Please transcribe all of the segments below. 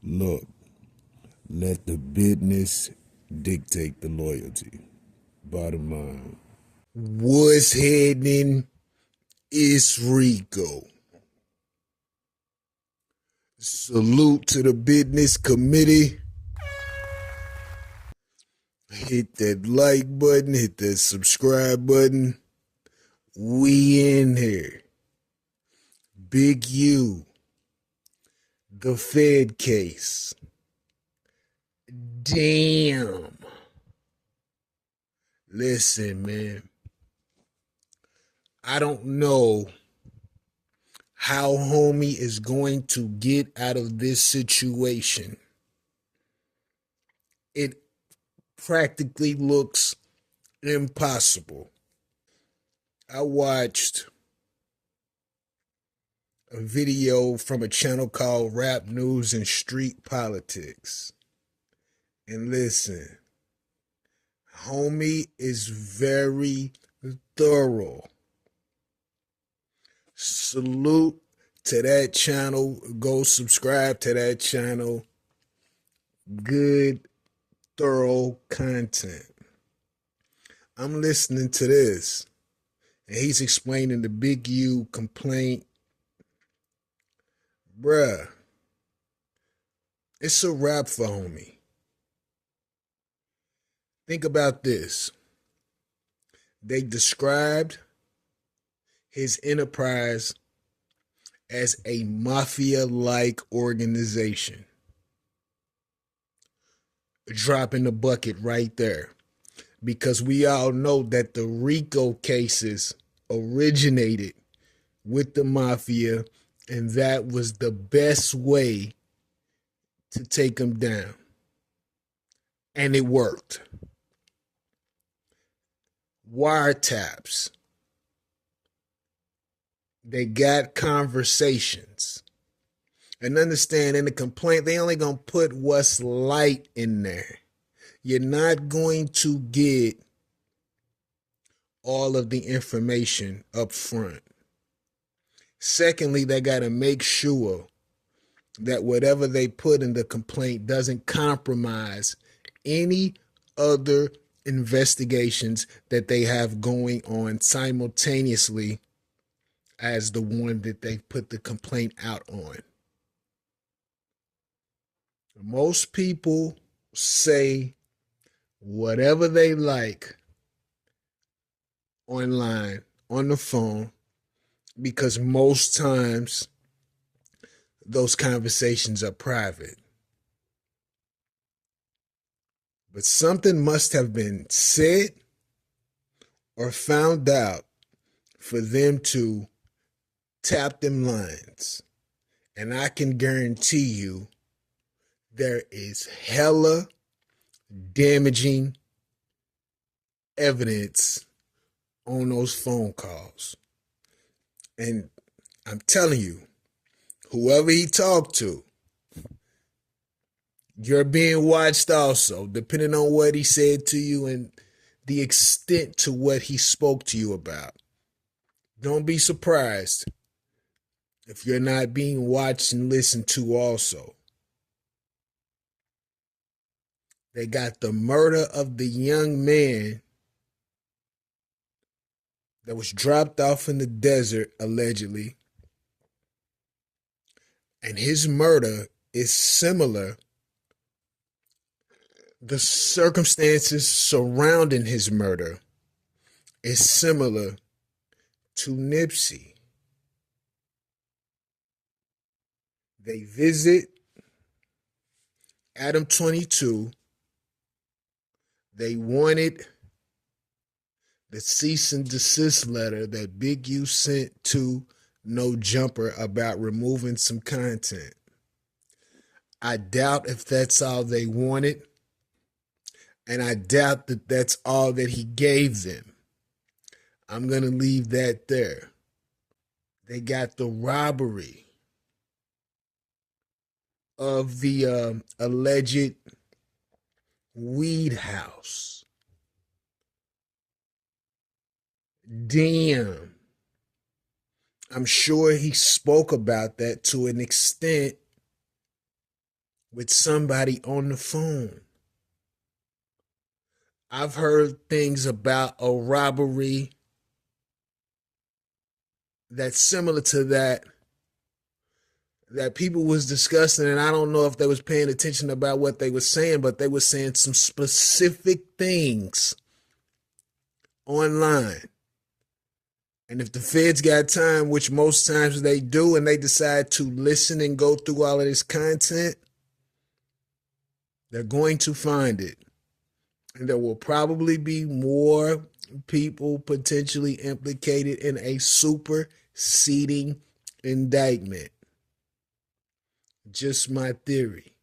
Look, let the business dictate the loyalty. Bottom line. What's happening? It's Rico. Salute to the business committee. Hit that like button, hit that subscribe button. We in here. Big U. The Fed case. Damn. Listen, man. I don't know how homie is going to get out of this situation. It practically looks impossible. I watched a video from a channel called Rap News and Street Politics. And listen, homie is very thorough. Salute to that channel. Go subscribe to that channel. Good, thorough content. I'm listening to this, and he's explaining the Big U complaint. Bruh, it's a wrap for homie. Think about this. They described his enterprise as a mafia-like organization. Dropping the bucket right there. Because we all know that the Rico cases originated with the mafia, and that was the best way to take them down. And it worked. Wiretaps. They got conversations. And understand, in the complaint, they only gonna put what's light in there. You're not going to get all of the information up front. Secondly, they gotta make sure that whatever they put in the complaint doesn't compromise any other investigations that they have going on simultaneously as the one that they put the complaint out on. Most people say whatever they like online, on the phone, because most times those conversations are private. But something must have been said or found out for them to tap them lines. And I can guarantee you there is hella damaging evidence on those phone calls. And I'm telling you, whoever he talked to, you're being watched also, depending on what he said to you and the extent to what he spoke to you about. Don't be surprised if you're not being watched and listened to also. They got the murder of the young man that was dropped off in the desert, allegedly. And his murder is similar. The circumstances surrounding his murder is similar to Nipsey. They visit Adam 22. They wanted the cease and desist letter that Big U sent to No Jumper about removing some content. I doubt if that's all they wanted. And I doubt that that's all that he gave them. I'm going to leave that there. They got the robbery of the alleged weed house. Damn. I'm sure he spoke about that to an extent with somebody on the phone. I've heard things about a robbery that's similar to that people was discussing, and I don't know if they was paying attention about what they were saying, but they were saying some specific things online. And if the feds got time, which most times they do, and they decide to listen and go through all of this content, they're going to find it. And there will probably be more people potentially implicated in a superseding indictment. Just my theory.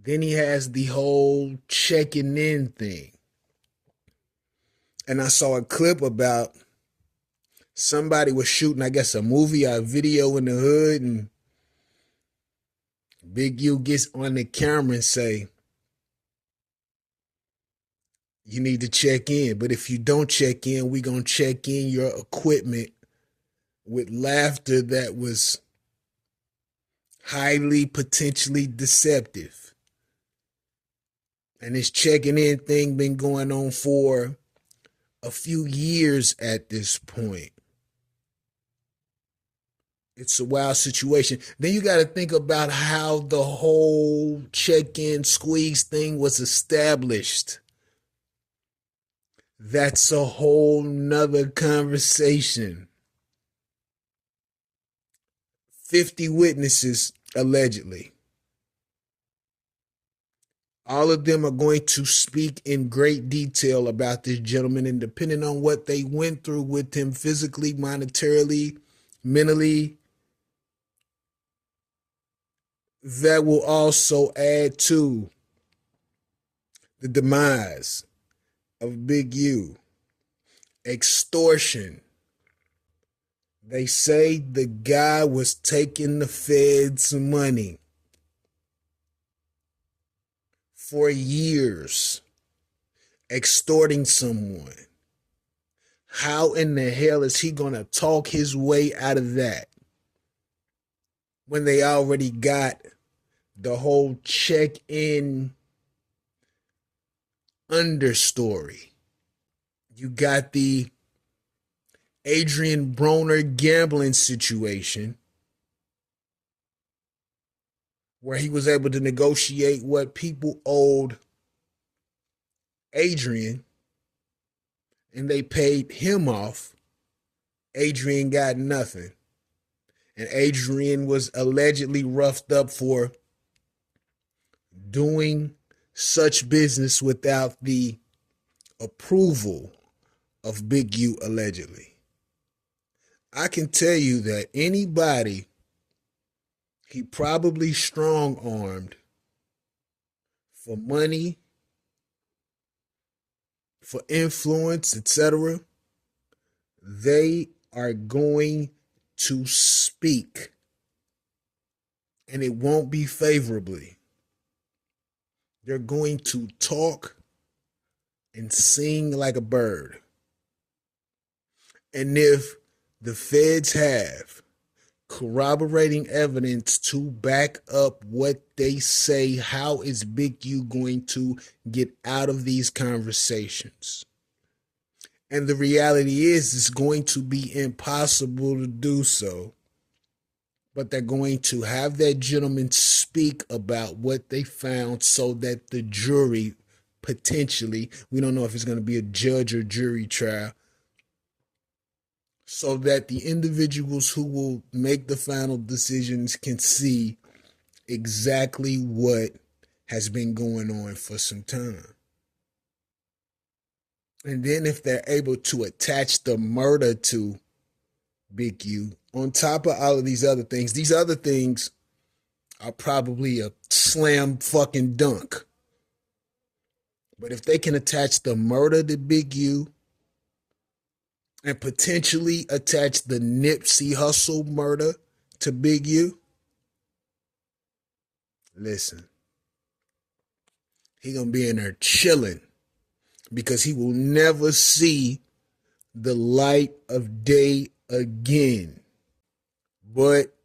Then he has the whole checking in thing. And I saw a clip about somebody was shooting, I guess, a movie or a video in the hood, and Big U gets on the camera and say, you need to check in. But if you don't check in, we're going to check in your equipment, with laughter that was highly potentially deceptive. And this checking in thing been going on for a few years at this point. It's a wild situation. Then you got to think about how the whole check-in squeeze thing was established. That's a whole nother conversation. 50 witnesses, allegedly. All of them are going to speak in great detail about this gentleman, and depending on what they went through with him physically, monetarily, mentally, that will also add to the demise of Big U. Extortion. They say the guy was taking the feds' money for years, extorting someone. How in the hell is he going to talk his way out of that when they already got the whole check-in understory? You got the Adrian Broner gambling situation where he was able to negotiate what people owed Adrian, and they paid him off. Adrian got nothing. And Adrian was allegedly roughed up for doing such business without the approval of Big U, allegedly. I can tell you that anybody he probably strong-armed for money, for influence, etc., they are going to speak, and it won't be favorably. They're going to talk and sing like a bird. And if the feds have corroborating evidence to back up what they say, how is Big U going to get out of these conversations? And the reality is, it's going to be impossible to do so. But they're going to have that gentleman speak about what they found so that the jury, potentially, we don't know if it's going to be a judge or jury trial, so that the individuals who will make the final decisions can see exactly what has been going on for some time. And then if they're able to attach the murder to Big U, on top of all of these other things are probably a slam fucking dunk. But if they can attach the murder to Big U, and potentially attach the Nipsey Hussle murder to Big U, listen, he gonna be in there chilling, because he will never see the light of day again. But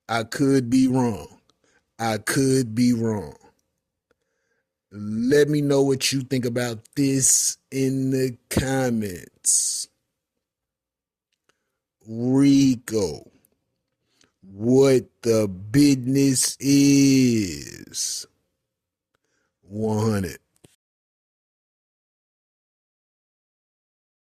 I could be wrong. I could be wrong. Let me know what you think about this in the comments. Rico, what the business is. 100.